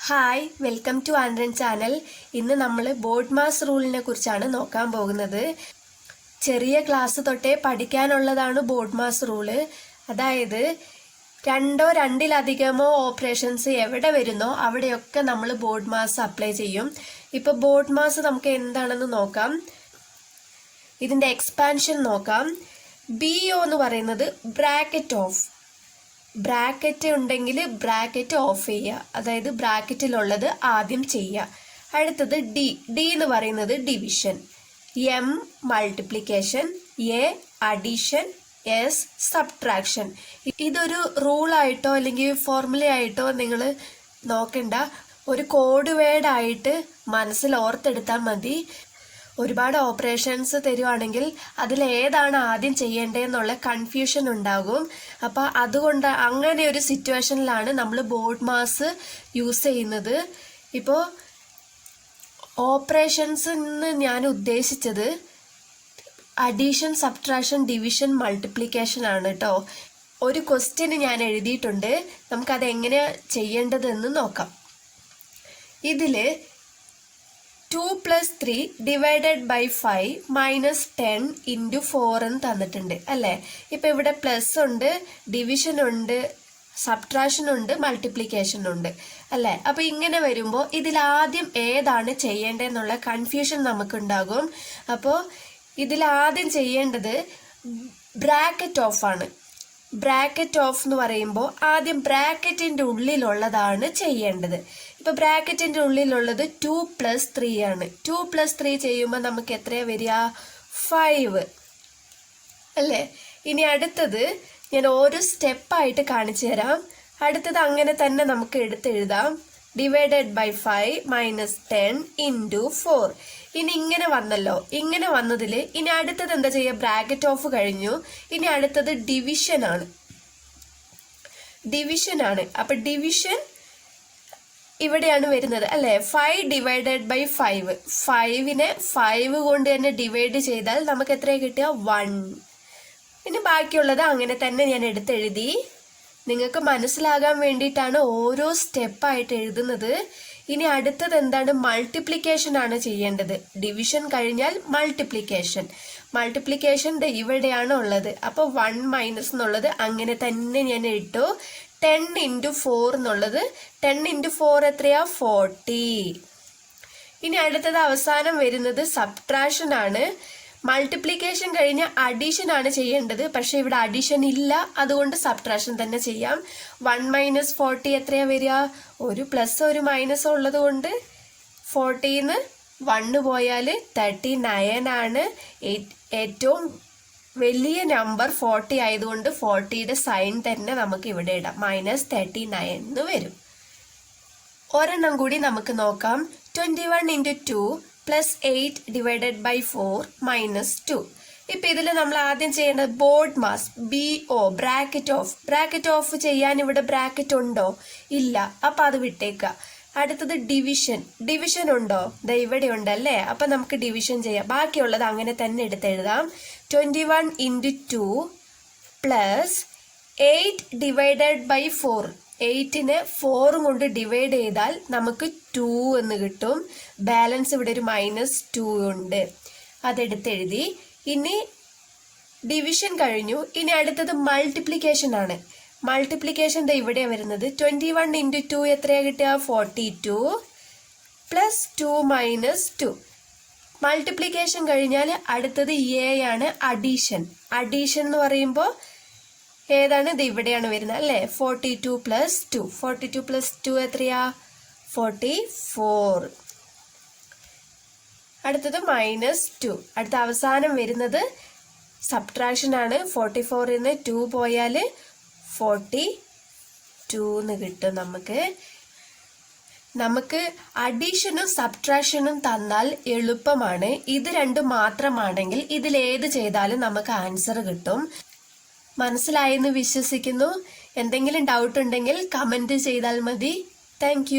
Hi, welcome to ആൻഡ്രൻ channel. ഇന്ന് നമ്മൾ ബോർഡ് മാസ് റൂളിനെ കുറിച്ചാണ് നോക്കാൻ പോകുന്നത്. ചെറിയ ക്ലാസ് തൊട്ടേ പഠിക്കാനുള്ളതാണ് ബോർഡ് മാസ് റൂള്. അതായത് രണ്ടോ രണ്ടിലധികമോ ഓപ്പറേഷൻസ് എവിടെ വരുന്നോ അവിടെയൊക്കെ നമ്മൾ ബോർഡ് മാസ് അപ്ലൈ ചെയ്യും. ഇപ്പോൾ ബോർഡ് മാസ് നമുക്ക് എന്താണെന്ന് നോക്കാം. ഇതിൻ്റെ എക്സ്പാൻഷൻ നോക്കാം. BO എന്ന് പറയുന്നത് ബ്രാക്കറ്റ് ഓഫ്. ബ്രാക്കറ്റ് ഉണ്ടെങ്കിൽ ബ്രാക്കറ്റ് ഓഫ് ചെയ്യുക, അതായത് ബ്രാക്കറ്റിലുള്ളത് ആദ്യം ചെയ്യുക. അടുത്തത് ഡി എന്ന് പറയുന്നത് division, M multiplication, A addition, S subtraction. ഇതൊരു റൂളായിട്ടോ അല്ലെങ്കിൽ ഫോർമുലയായിട്ടോ നിങ്ങൾ നോക്കണ്ട, ഒരു കോഡ് വേർഡായിട്ട് മനസ്സിൽ ഓർത്തെടുത്താൽ മതി. ഒരുപാട് ഓപ്പറേഷൻസ് തരുവാണെങ്കിൽ അതിലേതാണ് ആദ്യം ചെയ്യേണ്ടതെന്നുള്ള കൺഫ്യൂഷൻ ഉണ്ടാകും. അപ്പോൾ അതുകൊണ്ട് അങ്ങനെ ഒരു സിറ്റുവേഷനിലാണ് നമ്മൾ ബോർഡ് മാസ് യൂസ് ചെയ്യുന്നത്. ഇപ്പോൾ ഓപ്പറേഷൻസ് ഞാൻ ഉദ്ദേശിച്ചത് അഡീഷൻ, സബ്ട്രാക്ഷൻ, ഡിവിഷൻ, മൾട്ടിപ്ലിക്കേഷൻ ആണ് കേട്ടോ. ഒരു ക്വസ്റ്റ്യൻ ഞാൻ എഴുതിയിട്ടുണ്ട്, നമുക്കത് എങ്ങനെയാണ് ചെയ്യേണ്ടതെന്ന് നോക്കാം. ഇതിൽ 2 + 3 ഡിവൈഡഡ് ബൈ 5 മൈനസ് 10 ഇൻറ്റു 4 എന്ന് തന്നിട്ടുണ്ട് അല്ലേ. ഇപ്പം ഇവിടെ പ്ലസ് ഉണ്ട്, ഡിവിഷൻ ഉണ്ട്, സബ്ട്രാക്ഷൻ ഉണ്ട്, മൾട്ടിപ്ലിക്കേഷൻ ഉണ്ട് അല്ലേ. അപ്പോൾ ഇങ്ങനെ വരുമ്പോൾ ഇതിലാദ്യം ഏതാണ് ചെയ്യേണ്ടതെന്നുള്ള കൺഫ്യൂഷൻ നമുക്കുണ്ടാകും. അപ്പോൾ ഇതിലാദ്യം ചെയ്യേണ്ടത് ബ്രാക്കറ്റ് ഓഫ് ആണ്. ബ്രാക്കറ്റ് ഓഫ് എന്ന് പറയുമ്പോൾ ആദ്യം ബ്രാക്കറ്റിൻ്റെ ഉള്ളിലുള്ളതാണ് ചെയ്യേണ്ടത്. ഇപ്പോൾ ബ്രാക്കറ്റിൻ്റെ ഉള്ളിലുള്ളത് 2 + 3 ആണ്. 2 + 3 ചെയ്യുമ്പോൾ നമുക്ക് എത്രയാണ് വരിക? 5 അല്ലേ. ഇനി അടുത്തത് ഞാൻ ഓരോ സ്റ്റെപ്പായിട്ട് കാണിച്ചു തരാം. അടുത്തത് അങ്ങനെ തന്നെ നമുക്ക് എഴുതാം. Divided by 5 minus 10 into 4. ഇനി ഇങ്ങനെ വന്നല്ലോ. ഇങ്ങനെ വന്നതിൽ ഇനി അടുത്തത് എന്താ ചെയ്യുക? ബ്രാക്കറ്റ് ഓഫ് കഴിഞ്ഞു. ഇനി അടുത്തത് ഡിവിഷനാണ്. അപ്പം ഡിവിഷൻ ഇവിടെയാണ് വരുന്നത് അല്ലേ. 5 ഡിവൈഡഡ് ബൈ 5. 5നെ 5 കൊണ്ട് തന്നെ ഡിവൈഡ് ചെയ്താൽ നമുക്ക് എത്രയാണ് കിട്ടുക? 1. ഇനി ബാക്കിയുള്ളത് അങ്ങനെ തന്നെ ഞാൻ എടുത്തെഴുതി. നിങ്ങൾക്ക് മനസ്സിലാകാൻ വേണ്ടിയിട്ടാണ് ഓരോ സ്റ്റെപ്പായിട്ട് എഴുതുന്നത്. ഇനി അടുത്തത് എന്താണ്? മൾട്ടിപ്ലിക്കേഷൻ ആണ് ചെയ്യേണ്ടത്. ഡിവിഷൻ കഴിഞ്ഞാൽ മൾട്ടിപ്ലിക്കേഷൻ ഇവിടെയാണ് ഉള്ളത്. അപ്പോൾ 1 മൈനസ് എന്നുള്ളത് അങ്ങനെ തന്നെ ഞാൻ ഇട്ടു. 10 ഇൻറ്റു 4 എന്നുള്ളത് 10 ഇൻറ്റു 4 എത്രയാ? 40. ഇനി അടുത്തത് അവസാനം വരുന്നത് സബ്ട്രാക്ഷൻ ആണ്. മൾട്ടിപ്ലിക്കേഷൻ കഴിഞ്ഞ് അഡീഷൻ ആണ് ചെയ്യേണ്ടത്, പക്ഷെ ഇവിടെ അഡീഷൻ ഇല്ല, അതുകൊണ്ട് സബ്ട്രാക്ഷൻ തന്നെ ചെയ്യാം. 1 മൈനസ് 40 എത്രയാ വരിക? ഒരു പ്ലസ് ഒരു മൈനസ് ഉള്ളത് കൊണ്ട് 40ന്ന് 1 പോയാൽ 39 ആണ്. ഏറ്റവും വലിയ നമ്പർ 40 ആയതുകൊണ്ട് 40യുടെ സൈൻ തന്നെ നമുക്ക് ഇവിടെ ഇടാം. -39 എന്ന് വരും. ഒരെണ്ണം കൂടി നമുക്ക് നോക്കാം. 21 ഇൻറ്റു 2 + 8 ഡിവൈഡഡ് ബൈ 4 മൈനസ് 2. ഇപ്പം ഇതിൽ നമ്മൾ ആദ്യം ചെയ്യേണ്ടത് board mass, BO bracket of ചെയ്യാൻ ഇവിടെ ബ്രാക്കറ്റ് ഉണ്ടോ? ഇല്ല, അപ്പം അത് വിട്ടേക്കുക. അടുത്തത് ഡിവിഷൻ ഉണ്ടോ? ദാ ഇവിടെ ഉണ്ടല്ലേ. അപ്പം നമുക്ക് ഡിവിഷൻ ചെയ്യാം. ബാക്കിയുള്ളത് അങ്ങനെ തന്നെ എടുത്തെഴുതാം. 21 ഇൻറ്റു 2 + 8 ഡിവൈഡഡ് ബൈ 4. 8നെ 4 കൊണ്ട് ഡിവൈഡ് ചെയ്താൽ നമുക്ക് 2 എന്ന് കിട്ടും. ബാലൻസ് ഇവിടെ ഒരു -2 ഉണ്ട്, അതെടുത്തെഴുതി. ഇനി ഡിവിഷൻ കഴിഞ്ഞു. ഇനി അടുത്തത് മൾട്ടിപ്ലിക്കേഷൻ ആണ്. മൾട്ടിപ്ലിക്കേഷൻ ഇവിടെ വരുന്നത് 21 ഇൻറ്റു 2 എത്രയാണ് കിട്ടുക? 42 + 2 മൈനസ് 2. മൾട്ടിപ്ലിക്കേഷൻ കഴിഞ്ഞാൽ അടുത്തത് A ആണ്, അഡീഷൻ എന്ന് പറയുമ്പോൾ ഏതാണ്? ഇത് ഇവിടെയാണ് വരുന്നത് അല്ലേ. 42 + 2 എത്രയാ? 44. അടുത്തത് -2. അടുത്ത അവസാനം വരുന്നത് സബ്ട്രാക്ഷൻ ആണ്. 44ന്ന് 2 പോയാൽ 42 എന്ന് കിട്ടും. നമുക്ക് അഡീഷനും സബ്ട്രാക്ഷനും തന്നാൽ എളുപ്പമാണ്. ഇത് രണ്ടും മാത്രമാണെങ്കിൽ ഇതിലേത് ചെയ്താലും നമുക്ക് ആൻസർ കിട്ടും. മനസ്സിലായെന്ന് വിശ്വസിക്കുന്നു. എന്തെങ്കിലും ഡൗട്ട് ഉണ്ടെങ്കിൽ കമൻറ്റ് ചെയ്താൽ മതി. താങ്ക്